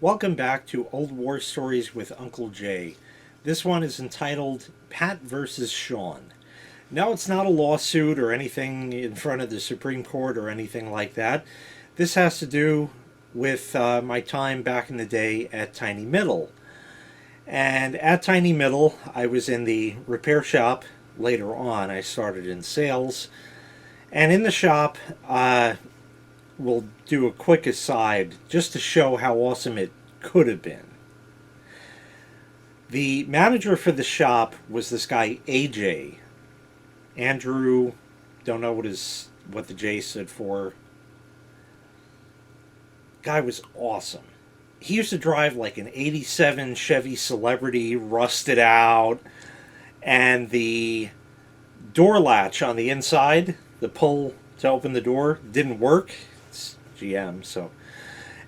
Welcome back to Old War Stories with Uncle Jay. This one is entitled Pat versus Sean. Now, it's not a lawsuit or anything in front of the Supreme Court or anything like that. This has to do with my time back in the day at Tiny Middle. And at Tiny Middle, I was in the repair shop. Later on, I started in sales. And in the shop, we'll do a quick aside just to show how awesome it could have been. The manager for the shop was this guy AJ. Andrew, don't know what the J stood for. Guy was awesome. He used to drive like an 87 Chevy Celebrity, rusted out, and the door latch on the inside, the pull to open the door, didn't work. It's GM, so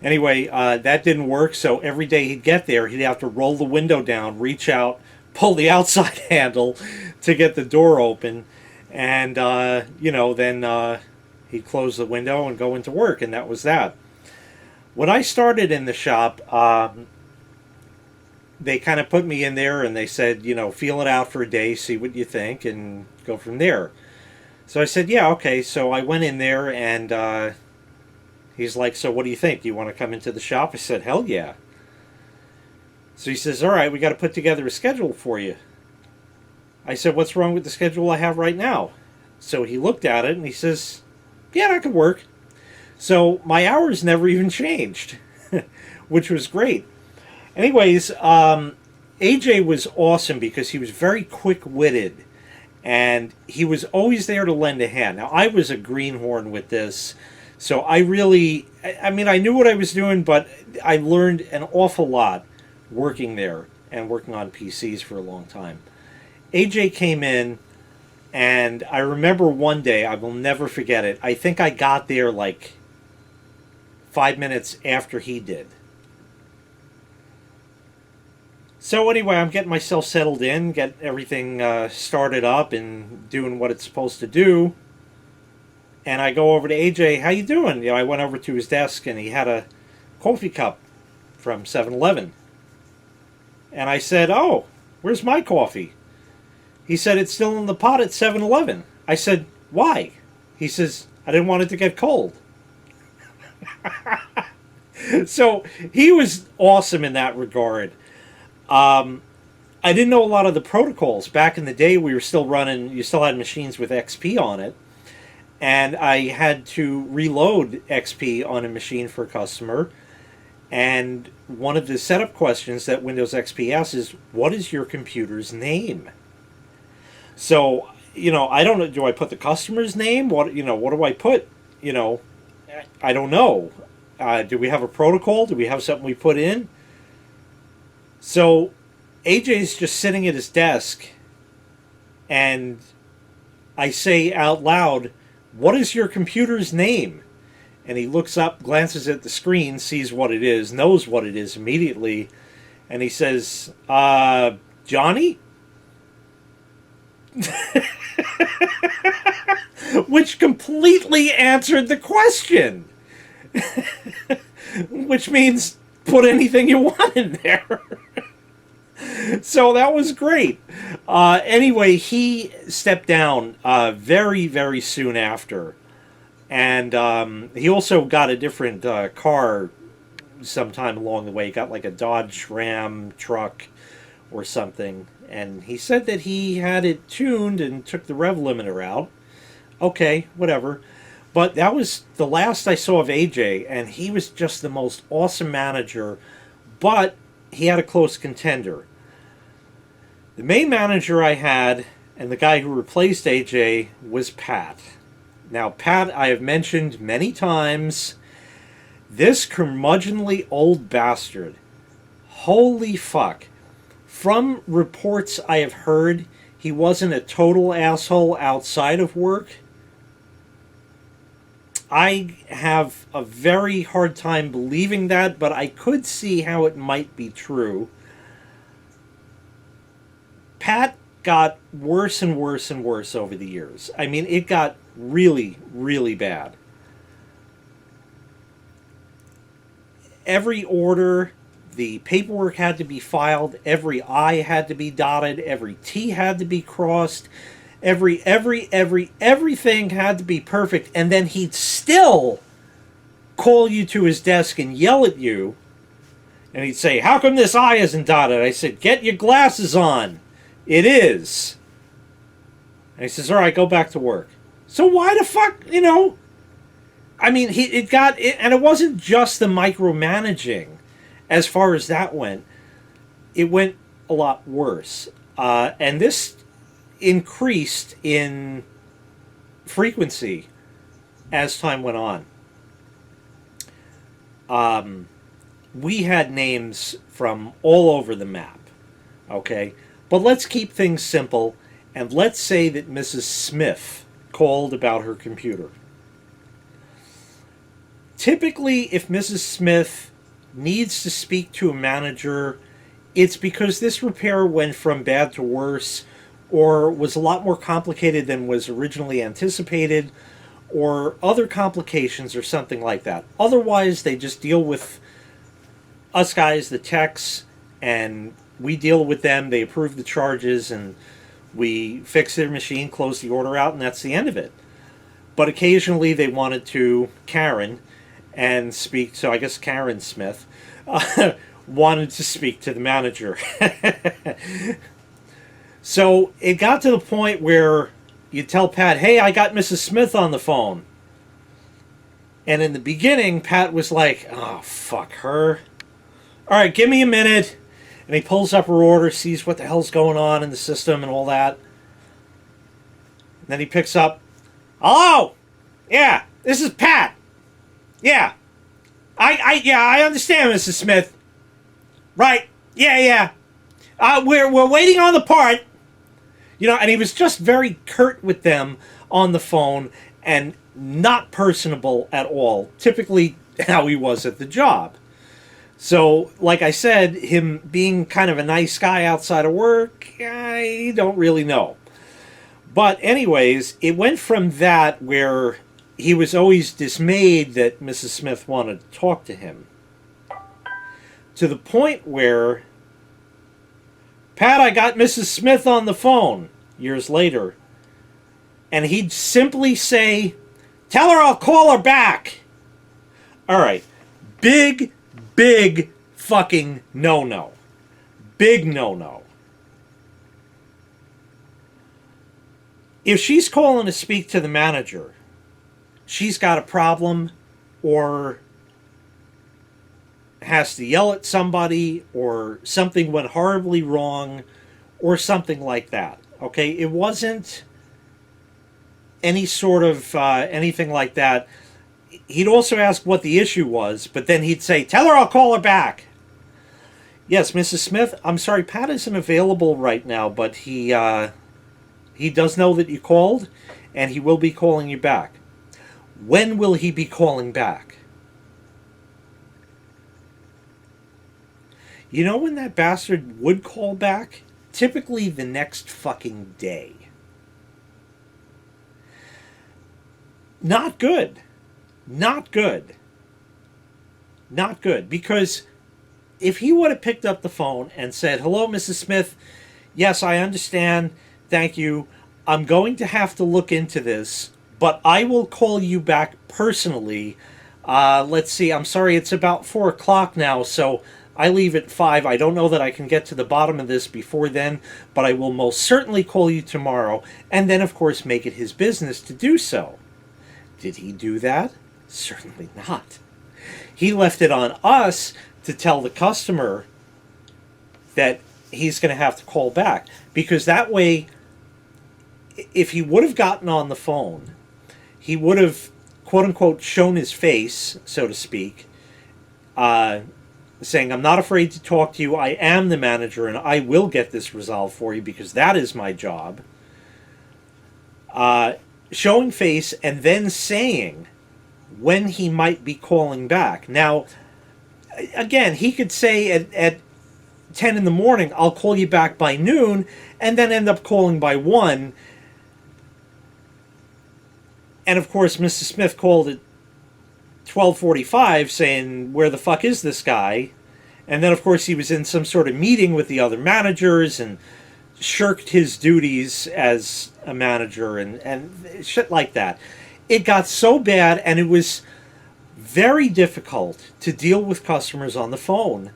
anyway, that didn't work. So every day he'd get there, he'd have to roll the window down, reach out, pull the outside handle to get the door open, and then he'd close the window and go into work, and that was that. When I started in the shop, they kind of put me in there and they said, feel it out for a day, see what you think, and go from there. So I said, yeah, okay. So I went in there and he's like, so what do you think? Do you want to come into the shop? I said, hell yeah. So he says, all right, we got to put together a schedule for you. I said, what's wrong with the schedule I have right now? So he looked at it and he says, yeah, that could work. So my hours never even changed, which was great. Anyways, AJ was awesome because he was very quick-witted, and he was always there to lend a hand. Now, I was a greenhorn with this, so I knew what I was doing, but I learned an awful lot working there and working on PCs for a long time. AJ came in, and I remember one day, I will never forget it, I think I got there like 5 minutes after he did. So anyway, I'm getting myself settled in, get everything started up and doing what it's supposed to do. And I go over to AJ, how you doing? I went over to his desk and he had a coffee cup from 7-Eleven. And I said, oh, where's my coffee? He said, it's still in the pot at 7-Eleven. I said, why? He says, I didn't want it to get cold. So he was awesome in that regard. I didn't know a lot of the protocols. Back in the day, we were still running, you still had machines with XP on it. And I had to reload XP on a machine for a customer. And one of the setup questions that Windows XP asks is, what is your computer's name? So, I don't know, do I put the customer's name? What do I put? I don't know. Do we have a protocol? Do we have something we put in? So AJ's just sitting at his desk, and I say out loud, what is your computer's name? And he looks up, glances at the screen, sees what it is, knows what it is immediately, and he says, Johnny? Which completely answered the question. Which means put anything you want in there. So that was great. Anyway, he stepped down very, very soon after. And he also got a different car sometime along the way. He got like a Dodge Ram truck or something. And he said that he had it tuned and took the rev limiter out. Okay, whatever. But that was the last I saw of AJ, and he was just the most awesome manager, but he had a close contender. The main manager I had, and the guy who replaced AJ, was Pat. Now, Pat, I have mentioned many times, this curmudgeonly old bastard, holy fuck. From reports I have heard, he wasn't a total asshole outside of work. I have a very hard time believing that, but I could see how it might be true. Pat got worse and worse and worse over the years. I mean, it got really, really bad. Every order The paperwork had to be filed. Every I had to be dotted. Every T had to be crossed. Everything had to be perfect. And then he'd still call you to his desk and yell at you. And he'd say, how come this I isn't dotted? I said, get your glasses on. It is. And he says, all right, go back to work. So why the fuck, I mean, and it wasn't just the micromanaging as far as that went. It went a lot worse. And this increased in frequency as time went on. We had names from all over the map, okay? But let's keep things simple, and let's say that Mrs. Smith called about her computer. Typically, if Mrs. Smith needs to speak to a manager, it's because this repair went from bad to worse, or was a lot more complicated than was originally anticipated, or other complications or something like that. Otherwise, they just deal with us guys, the techs, and we deal with them. They approve the charges, and we fix their machine, close the order out, and that's the end of it. But occasionally they wanted to Karen and speak, so I guess Karen Smith wanted to speak to the manager. So it got to the point where you tell Pat, hey, I got Mrs. Smith on the phone. And in the beginning, Pat was like, oh, fuck her. All right, give me a minute. And he pulls up her order, sees what the hell's going on in the system and all that. And then he picks up, hello? Yeah, this is Pat. Yeah. I understand, Mrs. Smith. Right. Yeah. We're waiting on the part. And he was just very curt with them on the phone and not personable at all. Typically how he was at the job. So, like I said, him being kind of a nice guy outside of work, I don't really know. But anyways, it went from that where he was always dismayed that Mrs. Smith wanted to talk to him, to the point where, Pat, I got Mrs. Smith on the phone, years later, and he'd simply say, tell her I'll call her back. All right, big fucking no-no. Big no-no. If she's calling to speak to the manager, she's got a problem or has to yell at somebody or something went horribly wrong or something like that. Okay? It wasn't any sort of anything like that. He'd also ask what the issue was, but then he'd say, tell her I'll call her back. Yes, Mrs. Smith, I'm sorry, Pat isn't available right now, but he does know that you called, and he will be calling you back. When will he be calling back? You know when that bastard would call back? Typically the next fucking day. Not good. Not good. Not good. Because if he would have picked up the phone and said, hello, Mrs. Smith, yes, I understand, thank you, I'm going to have to look into this, but I will call you back personally. Let's see, I'm sorry, it's about 4 o'clock now, so I leave at 5. I don't know that I can get to the bottom of this before then, but I will most certainly call you tomorrow, and then, of course, make it his business to do so. Did he do that? Certainly not. He left it on us to tell the customer that he's going to have to call back. Because that way, if he would have gotten on the phone, he would have, quote-unquote, shown his face, so to speak, saying, I'm not afraid to talk to you, I am the manager, and I will get this resolved for you because that is my job. Showing face and then saying when he might be calling back. Now, again, he could say at 10 in the morning, I'll call you back by noon, and then end up calling by 1. And of course, Mrs. Smith called at 12:45 saying, where the fuck is this guy? And then, of course, he was in some sort of meeting with the other managers and shirked his duties as a manager and shit like that. It got so bad, and it was very difficult to deal with customers on the phone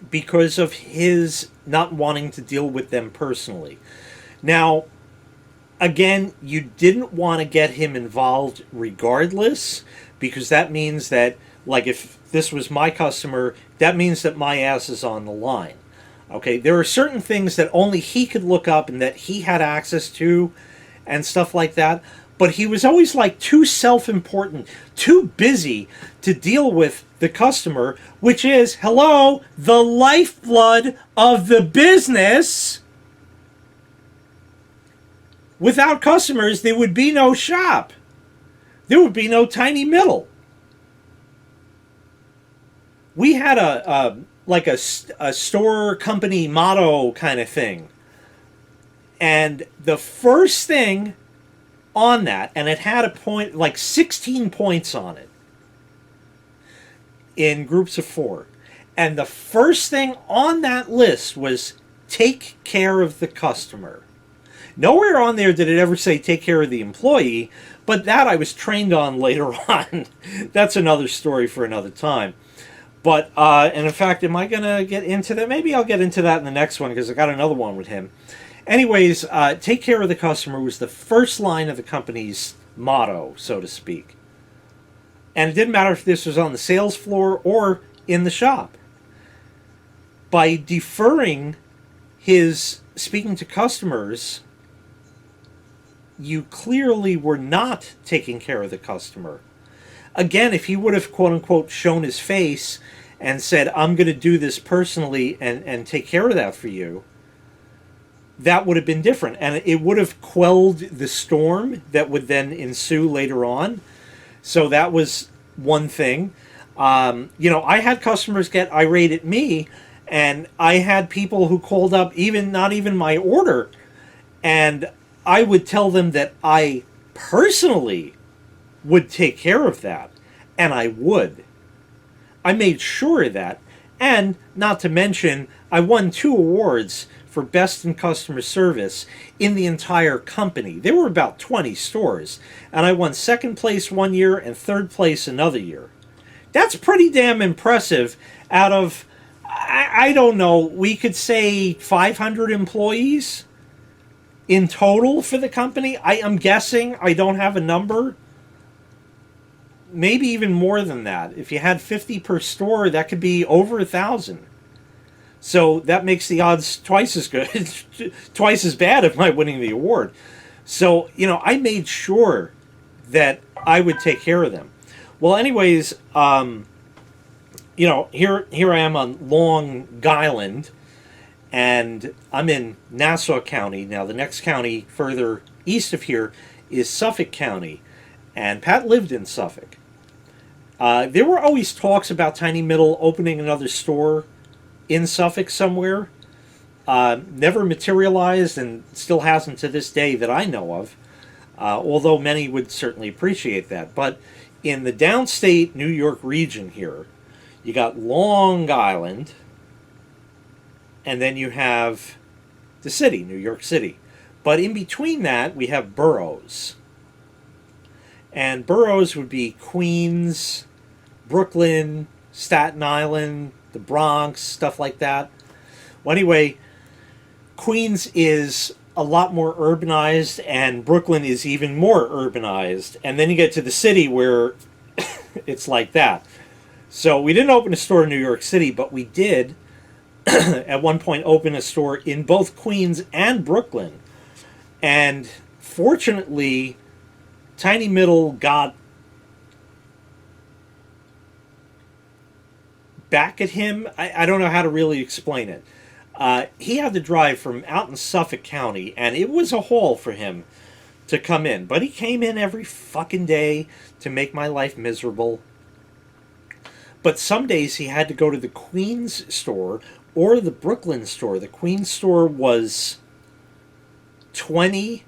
because of his not wanting to deal with them personally. Now, again, you didn't want to get him involved regardless, because that means that, like, if this was my customer, that means that my ass is on the line. Okay, there are certain things that only he could look up and that he had access to and stuff like that. But he was always like too self-important, too busy to deal with the customer, which is, hello, the lifeblood of the business. Without customers, there would be no shop. There would be no Tiny Middle. We had a store company motto kind of thing. And the first thing on that, and it had a point, like 16 points on it in groups of 4. And the first thing on that list was take care of the customer. Nowhere on there did it ever say take care of the employee, but that I was trained on later on. That's another story for another time. But, and in fact, am I going to get into that? Maybe I'll get into that in the next one, because I got another one with him. Anyways, take care of the customer was the first line of the company's motto, so to speak. And it didn't matter if this was on the sales floor or in the shop. By deferring his speaking to customers, you clearly were not taking care of the customer. Again, if he would have, quote-unquote, shown his face and said, I'm going to do this personally and take care of that for you, that would have been different. And it would have quelled the storm that would then ensue later on. So that was one thing. I had customers get irate at me, and I had people who called up, not even my order, and I would tell them that I personally would take care of that, and I would. I made sure of that, and not to mention, I won 2 awards for Best in Customer Service in the entire company. There were about 20 stores, and I won 2nd place one year and 3rd place another year. That's pretty damn impressive out of, I don't know, we could say 500 employees in total for the company. I'm guessing, I don't have a number. Maybe even more than that. If you had 50 per store, that could be over 1,000. So that makes the odds twice as good, twice as bad of my winning the award. So, I made sure that I would take care of them. Well, anyways, here I am on Long Island, and I'm in Nassau County. Now, the next county further east of here is Suffolk County, and Pat lived in Suffolk. There were always talks about Tiny Middle opening another store in Suffolk somewhere. Never materialized, and still hasn't to this day that I know of, although many would certainly appreciate that. But in the downstate New York region here, you got Long Island, and then you have the city, New York City. But in between that, we have boroughs. And boroughs would be Queens, Brooklyn, Staten Island, the Bronx, stuff like that. Well, anyway, Queens is a lot more urbanized, and Brooklyn is even more urbanized. And then you get to the city where it's like that. So we didn't open a store in New York City, but we did at one point open a store in both Queens and Brooklyn. And fortunately, Tiny Middle got back at him. I don't know how to really explain it. He had to drive from out in Suffolk County, and it was a haul for him to come in. But he came in every fucking day to make my life miserable. But some days he had to go to the Queens store or the Brooklyn store. The Queens store was 20,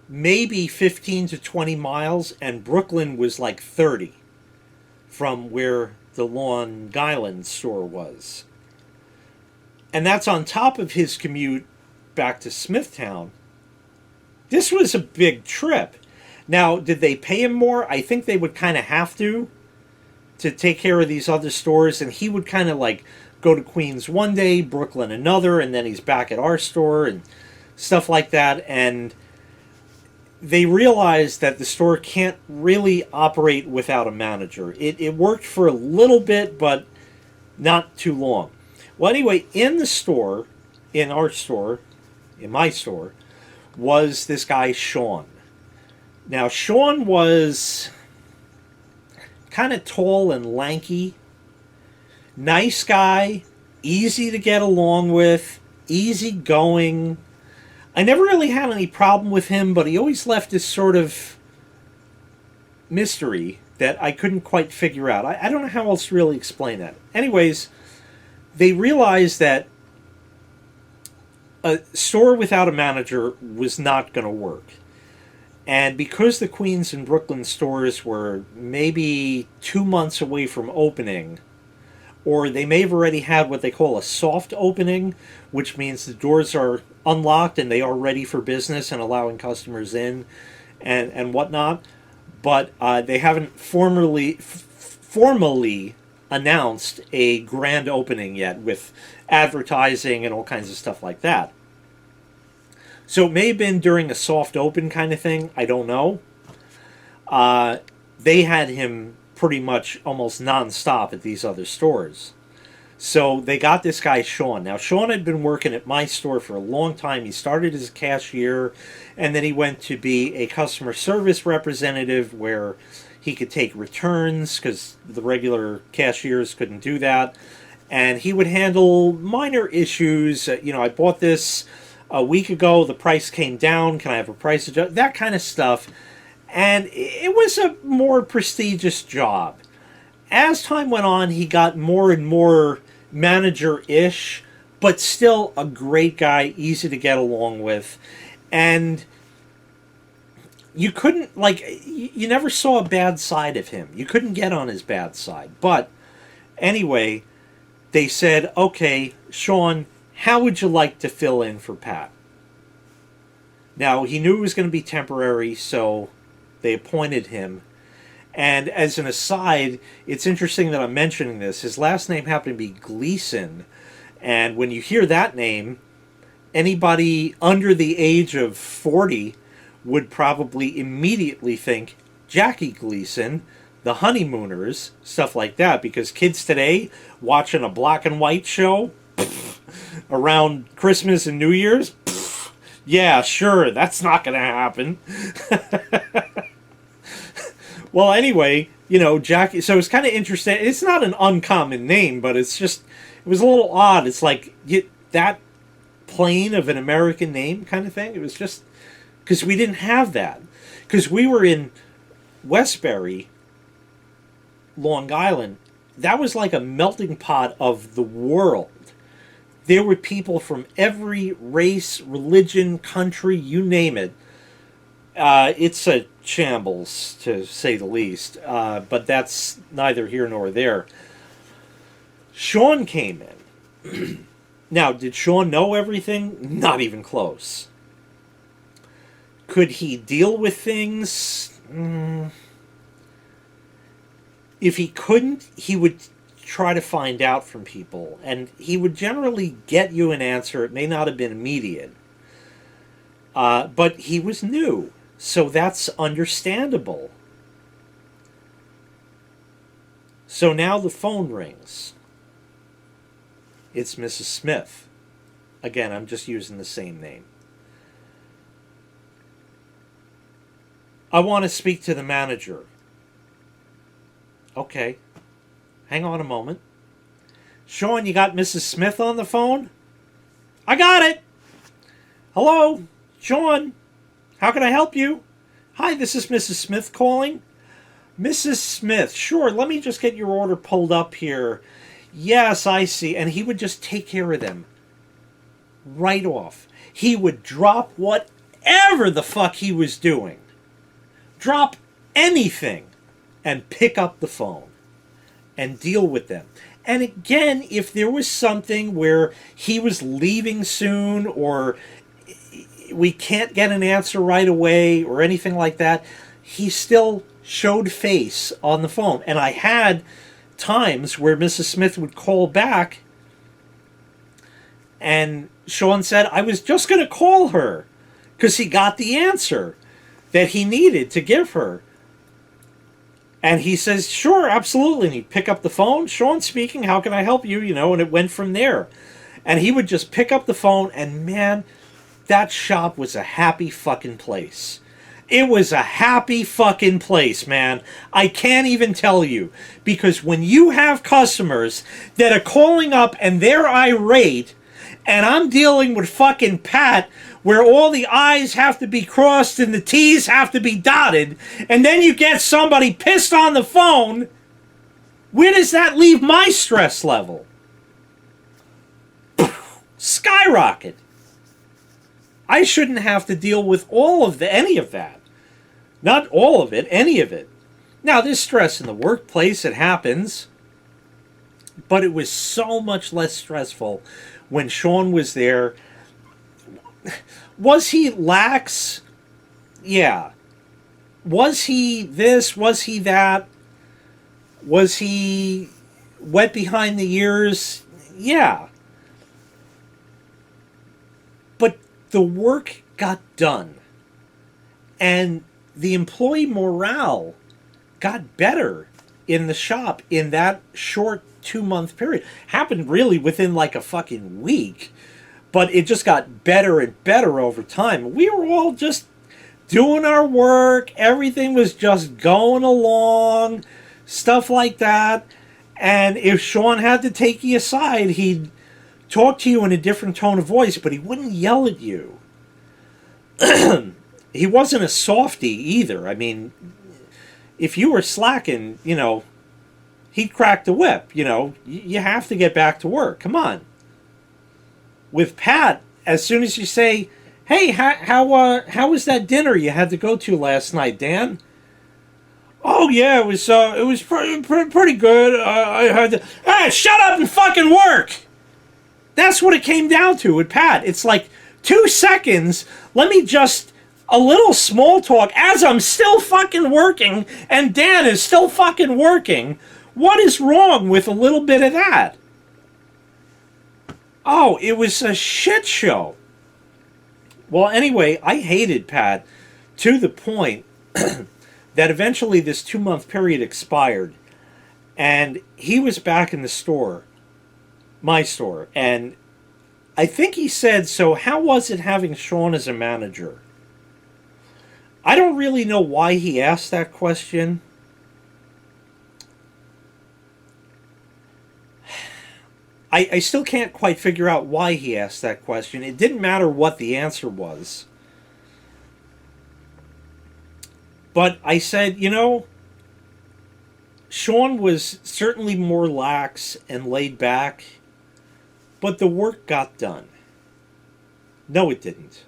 maybe 15 to 20 miles, and Brooklyn was like 30. from where the Long Island store was. And that's on top of his commute back to Smithtown. This was a big trip. Now, did they pay him more? I think they would kind of have to take care of these other stores, and he would kind of like go to Queens one day, Brooklyn another, and then he's back at our store and stuff like that. And they realized that the store can't really operate without a manager. It worked for a little bit, but not too long. Well, anyway, in the store, in our store, in my store, was this guy, Sean. Now, Sean was kind of tall and lanky, nice guy, easy to get along with, easygoing. I never really had any problem with him, but he always left this sort of mystery that I couldn't quite figure out. I don't know how else to really explain that. Anyways, they realized that a store without a manager was not going to work. And because the Queens and Brooklyn stores were maybe 2 months away from opening, or they may have already had what they call a soft opening, which means the doors are unlocked and they are ready for business and allowing customers in and whatnot, but they haven't formally announced a grand opening yet with advertising and all kinds of stuff like that. So it may have been during a soft open kind of thing. I don't know. They had him pretty much almost nonstop at these other stores. So they got this guy, Sean. Now, Sean had been working at my store for a long time. He started as a cashier, and then he went to be a customer service representative where he could take returns because the regular cashiers couldn't do that. And he would handle minor issues. I bought this a week ago, the price came down, can I have a price adjustment? That kind of stuff. And it was a more prestigious job. As time went on, he got more and more manager-ish, but still a great guy, easy to get along with. And you couldn't, you never saw a bad side of him. You couldn't get on his bad side. But anyway, they said, okay, Sean, how would you like to fill in for Pat? Now, he knew it was going to be temporary, so they appointed him. And as an aside, it's interesting that I'm mentioning this. His last name happened to be Gleason. And when you hear that name, anybody under the age of 40 would probably immediately think Jackie Gleason, the Honeymooners, stuff like that. Because kids today watching a black and white show around Christmas and New Year's, yeah, sure, that's not going to happen. Well, anyway, Jackie, so it's kind of interesting. It's not an uncommon name, but it was a little odd. It's like that plain of an American name kind of thing. It was just, because we didn't have that. Because we were in Westbury, Long Island. That was like a melting pot of the world. There were people from every race, religion, country, you name it. It's a shambles, to say the least. But that's neither here nor there. Sean came in. Now, did Sean know everything? Not even close. Could he deal with things? If he couldn't, he would try to find out from people, and he would generally get you an answer. It may not have been immediate, but he was new, so that's understandable. So now the phone rings. It's Mrs. Smith. Again, I'm just using the same name. I want to speak to the manager. Okay. Hang on a moment. Sean, you got Mrs. Smith on the phone? I got it. Hello, Sean. How can I help you? Hi, this is Mrs. Smith calling. Mrs. Smith, sure, let me just get your order pulled up here. Yes, I see. And he would just take care of them. Right off. He would drop whatever the fuck he was doing. Drop anything and pick up the phone. and deal with them. And again, if there was something where he was leaving soon, or we can't get an answer right away or anything like that, he still showed face on the phone. And I had times where Mrs. Smith would call back and Sean said, I was just going to call her because he got the answer that he needed to give her. And he says, sure, absolutely. And he'd pick up the phone. Sean speaking, how can I help you? You know, and it went from there. And he would just pick up the phone, and man, that shop was a happy fucking place. It was a happy fucking place, man. I can't even tell you. Because when you have customers that are calling up and they're irate, and I'm dealing with fucking Pat, where all the I's have to be crossed and the T's have to be dotted, and then you get somebody pissed on the phone, where does that leave my stress level? Skyrocket. I shouldn't have to deal with any of that. Not all of it, any of it. Now, there's stress in the workplace, it happens, but it was so much less stressful when Sean was there. Was he lax? Yeah. Was he this? Was he that? Was he wet behind the ears? Yeah. But the work got done. And the employee morale got better in the shop in that short 2-month period. Happened really within like a fucking week. But it just got better and better over time. We were all just doing our work. Everything was just going along. Stuff like that. And if Sean had to take you aside, he'd talk to you in a different tone of voice, but he wouldn't yell at you. He wasn't a softie either. I mean, if you were slacking, you know, he'd crack the whip. You know, you have to get back to work. Come on. With Pat, as soon as you say, hey, how was that dinner you had to go to last night, Dan? Oh yeah, it was pretty good. I had to shut up and fucking work. That's what it came down to with Pat. It's like 2 seconds. Let me just a little small talk as I'm still fucking working and Dan is still fucking working. What is wrong with a little bit of that? Oh, it was a shit show. Well, anyway, I hated Pat to the point that eventually this 2-month period expired. And he was back in the store, my store. And I think he said, so how was it having Sean as a manager? I don't really know why he asked that question. I still can't quite figure out why he asked that question. It didn't matter what the answer was. But I said, you know, Sean was certainly more lax and laid back, but the work got done. No, it didn't.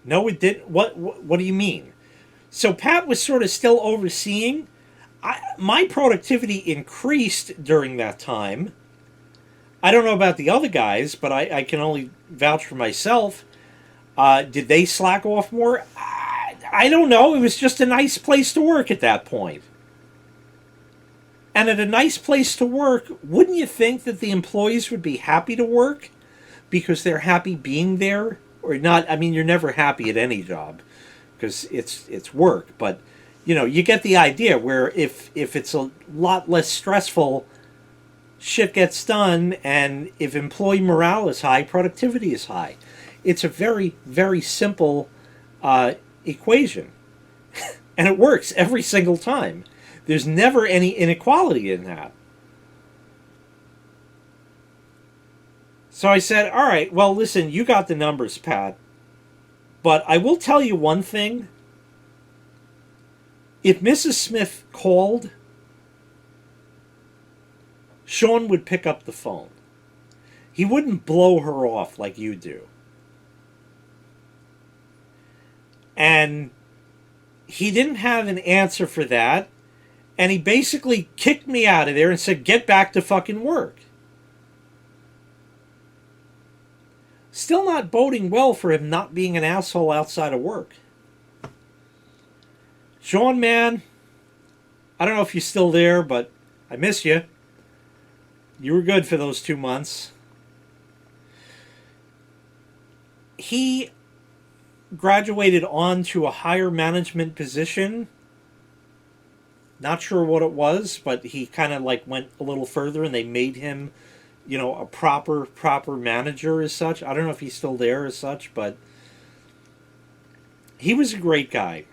No, it didn't. What do you mean? So Pat was sort of still overseeing. My productivity increased during that time. I don't know about the other guys, but I can only vouch for myself. Did they slack off more? I don't know. It was just a nice place to work at that point. And at a nice place to work, wouldn't you think that the employees would be happy to work because they're happy being there? Or not? I mean, you're never happy at any job because it's work, but you know, you get the idea where if it's a lot less stressful, shit gets done, and if employee morale is high, productivity is high. It's a very, very simple equation. And it works every single time. There's never any inequality in that. So I said, all right, well, listen, you got the numbers, Pat. But I will tell you one thing. If Mrs. Smith called, Sean would pick up the phone. He wouldn't blow her off like you do. And he didn't have an answer for that. And he basically kicked me out of there and said, get back to fucking work. Still not boding well for him not being an asshole outside of work. Sean, man, I don't know if you're still there, but I miss you. You were good for those 2 months. He graduated on to a higher management position. Not sure what it was, but he kind of like went a little further and they made him, a proper manager as such. I don't know if he's still there as such, but he was a great guy.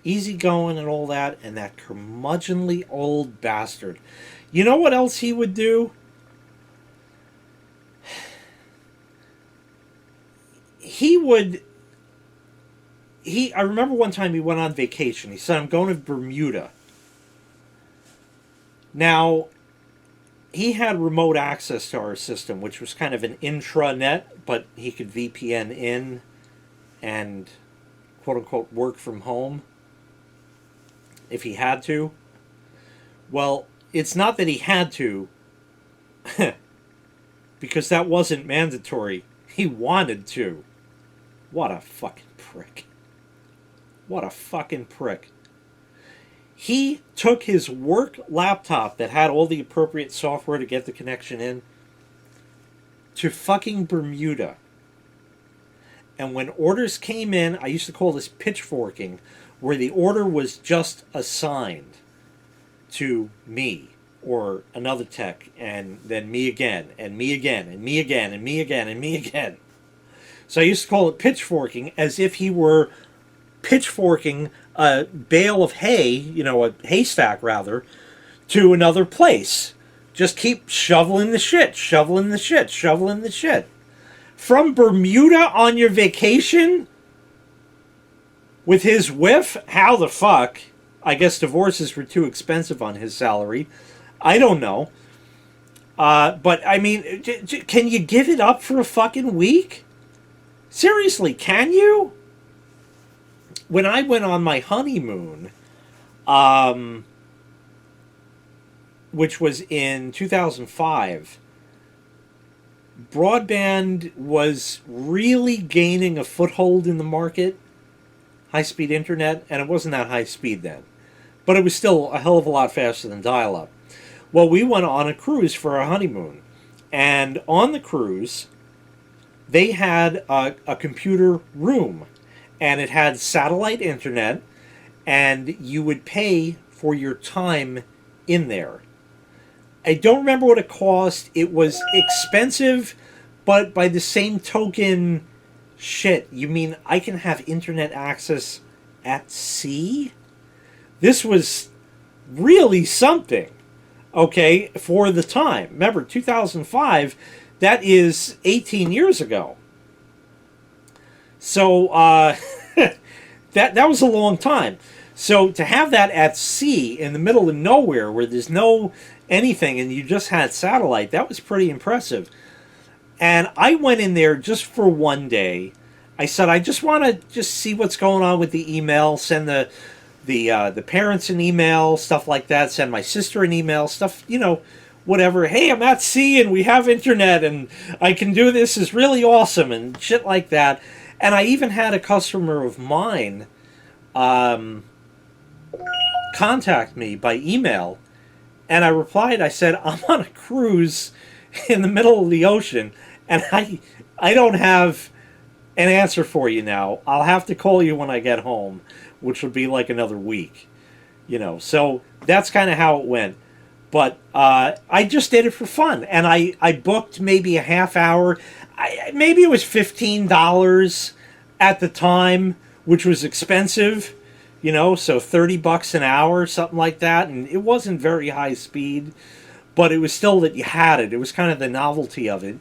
Easygoing and all that, and that curmudgeonly old bastard. You know what else he would do? I remember one time he went on vacation. He said, I'm going to Bermuda. Now, he had remote access to our system, which was kind of an intranet, but he could VPN in and quote-unquote work from home if he had to. Well, it's not that he had to, because that wasn't mandatory. He wanted to. What a fucking prick. What a fucking prick. He took his work laptop that had all the appropriate software to get the connection in to fucking Bermuda. And when orders came in, I used to call this pitchforking, where the order was just assigned to me or another tech, and then me again, and me again, and me again, and me again, and me again. So I used to call it pitchforking, as if he were pitchforking a bale of hay, a haystack rather, to another place. Just keep shoveling the shit, shoveling the shit, shoveling the shit. From Bermuda on your vacation? With his whiff? How the fuck? I guess divorces were too expensive on his salary. I don't know. But, I mean, can you give it up for a fucking week? Seriously, can you? When I went on my honeymoon, which was in 2005, broadband was really gaining a foothold in the market, high-speed internet, and it wasn't that high speed then. But it was still a hell of a lot faster than dial-up. Well, we went on a cruise for our honeymoon, and on the cruise, they had a computer room, and it had satellite internet, and you would pay for your time in there. I don't remember what it cost. It was expensive, but by the same token, shit, you mean I can have internet access at sea? This was really something, okay, for the time. Remember, 2005, that is 18 years ago. So, that was a long time. So, to have that at sea, in the middle of nowhere, where there's no anything, and you just had satellite, that was pretty impressive. And I went in there just for one day. I said, I just want to just see what's going on with the email, send the parents an email, stuff like that, send my sister an email, stuff, whatever. Hey, I'm at sea and we have internet and I can do this, is really awesome, and shit like that. And I even had a customer of mine contact me by email, and I replied, I said, I'm on a cruise in the middle of the ocean, and I don't have an answer for you now. I'll have to call you when I get home, which would be like another week. So that's kind of how it went. But I just did it for fun, and I booked maybe a half hour. Maybe it was $15 at the time, which was expensive, so $30 an hour, something like that. And it wasn't very high speed, but it was still that you had it. It was kind of the novelty of it.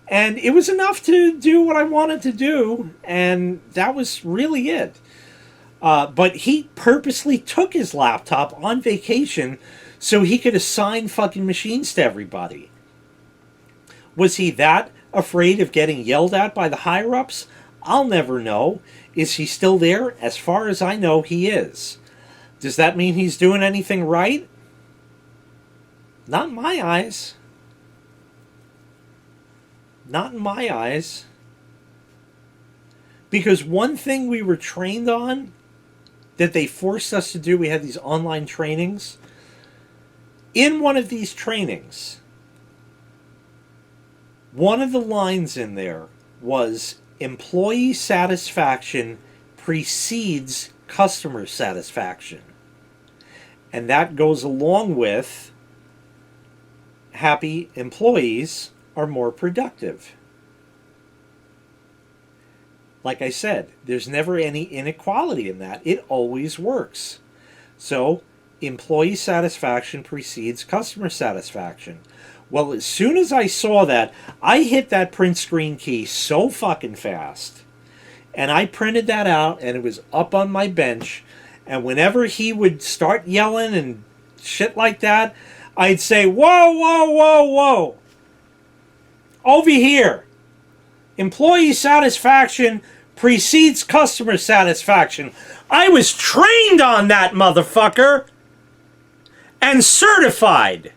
And it was enough to do what I wanted to do, and that was really it. But he purposely took his laptop on vacation so he could assign fucking machines to everybody. Was he that afraid of getting yelled at by the higher-ups? I'll never know. Is he still there? As far as I know, he is. Does that mean he's doing anything right? Not in my eyes. Not in my eyes. Because one thing we were trained on that they forced us to do, we had these online trainings. In one of these trainings, one of the lines in there was employee satisfaction precedes customer satisfaction. And that goes along with happy employees are more productive. Like I said, there's never any inequality in that. It always works. So, employee satisfaction precedes customer satisfaction. Well, as soon as I saw that, I hit that print screen key so fucking fast. And I printed that out, and it was up on my bench. And whenever he would start yelling and shit like that, I'd say, whoa, whoa, whoa, whoa. Over here. Employee satisfaction precedes customer satisfaction. I was trained on that, motherfucker. And certified.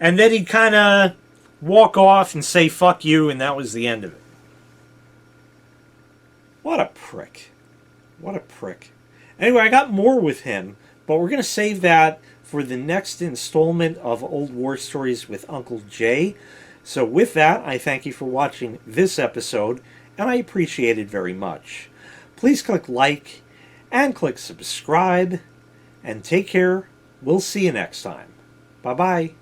And then he'd kind of walk off and say, fuck you, and that was the end of it. What a prick. What a prick. Anyway, I got more with him, but we're going to save that for the next installment of Old War Stories with Uncle Jay. So with that, I thank you for watching this episode, and I appreciate it very much. Please click like and click subscribe, and take care. We'll see you next time. Bye-bye.